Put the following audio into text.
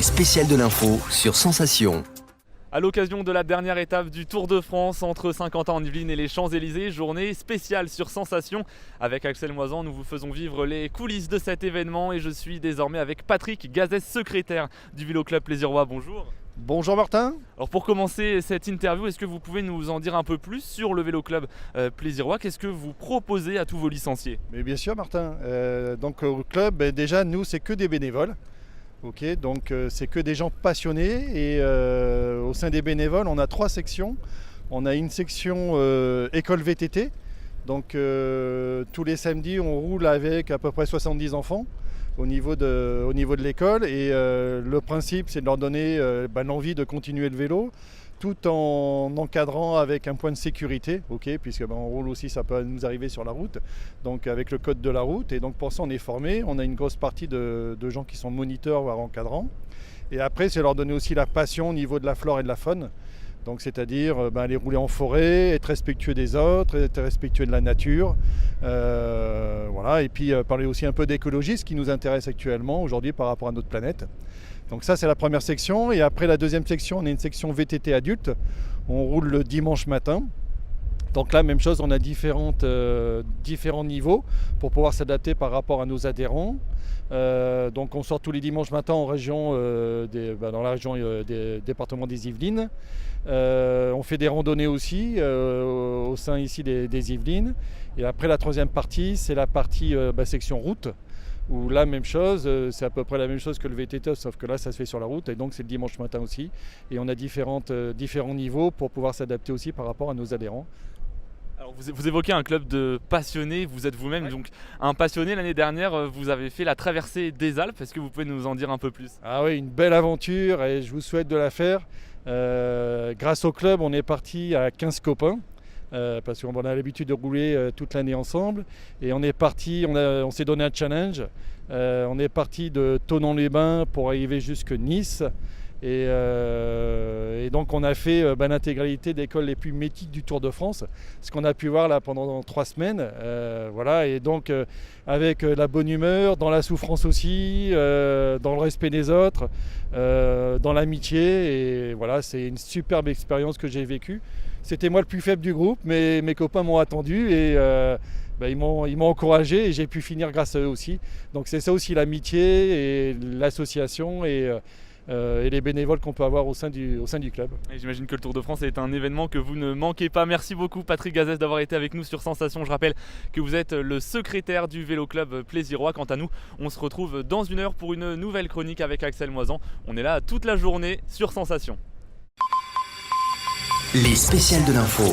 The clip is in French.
Les spéciales de l'info sur Sensation. À l'occasion de la dernière étape du Tour de France entre Saint-Quentin-en-Yvelines et les Champs-Élysées, journée spéciale sur Sensation. Avec Axel Moisan, nous vous faisons vivre les coulisses de cet événement et je suis désormais avec Patrick Gazès, secrétaire du Vélo Club Plaisirois. Bonjour. Bonjour Martin. Alors pour commencer cette interview, est-ce que vous pouvez nous en dire un peu plus sur le Vélo Club Plaisirois? Qu'est-ce que vous proposez à tous vos licenciés? Mais bien sûr Martin, donc au club, déjà nous c'est que des bénévoles. Ok, donc c'est que des gens passionnés et au sein des bénévoles on a 3 sections. On a une section école VTT, donc tous les samedis on roule avec à peu près 70 enfants au niveau de l'école et le principe c'est de leur donner l'envie de continuer le vélo tout en encadrant avec un point de sécurité, puisque on roule aussi, ça peut nous arriver sur la route, donc avec le code de la route. Et donc pour ça on est formé, on a une grosse partie de gens qui sont moniteurs voire encadrants. Et après c'est leur donner aussi la passion au niveau de la flore et de la faune. Donc c'est-à-dire aller rouler en forêt, être respectueux des autres, être respectueux de la nature. Voilà. Et puis parler aussi un peu d'écologie, ce qui nous intéresse actuellement aujourd'hui par rapport à notre planète. Donc ça c'est la première section. Et après la deuxième section, on a une section VTT adulte. On roule le dimanche matin. Donc là même chose, on a différents niveaux pour pouvoir s'adapter par rapport à nos adhérents. Donc on sort tous les dimanches matins en région, dans la région des départements des Yvelines. On fait des randonnées aussi au sein ici des Yvelines. Et après la troisième partie, c'est la partie section route. Où là, même chose, c'est à peu près la même chose que le VTT, sauf que là, ça se fait sur la route. Et donc, c'est le dimanche matin aussi. Et on a différents niveaux pour pouvoir s'adapter aussi par rapport à nos adhérents. Alors vous évoquez un club de passionnés, vous êtes vous-même donc un passionné. L'année dernière, vous avez fait la traversée des Alpes. Est-ce que vous pouvez nous en dire un peu plus? Ah oui, une belle aventure et je vous souhaite de la faire. Grâce au club, on est parti à 15 copains. Parce qu'on a l'habitude de rouler toute l'année ensemble et on est parti, on s'est donné un challenge. On est parti de Thonon-les-Bains pour arriver jusque Nice et donc on a fait l'intégralité des cols les plus mythiques du Tour de France, ce qu'on a pu voir là pendant 3 semaines. Voilà, et donc avec la bonne humeur, dans la souffrance aussi, dans le respect des autres, dans l'amitié, et voilà, c'est une superbe expérience que j'ai vécue. C'était moi le plus faible du groupe, mais mes copains m'ont attendu et ils m'ont encouragé et j'ai pu finir grâce à eux aussi. Donc c'est ça aussi l'amitié et l'association et les bénévoles qu'on peut avoir au sein du club. Et j'imagine que le Tour de France est un événement que vous ne manquez pas. Merci beaucoup Patrick Gazès d'avoir été avec nous sur Sensation. Je rappelle que vous êtes le secrétaire du Vélo Club Plaisirois. Quant à nous, on se retrouve dans 1 heure pour une nouvelle chronique avec Axel Moisan. On est là toute la journée sur Sensation. Les spéciales de l'info.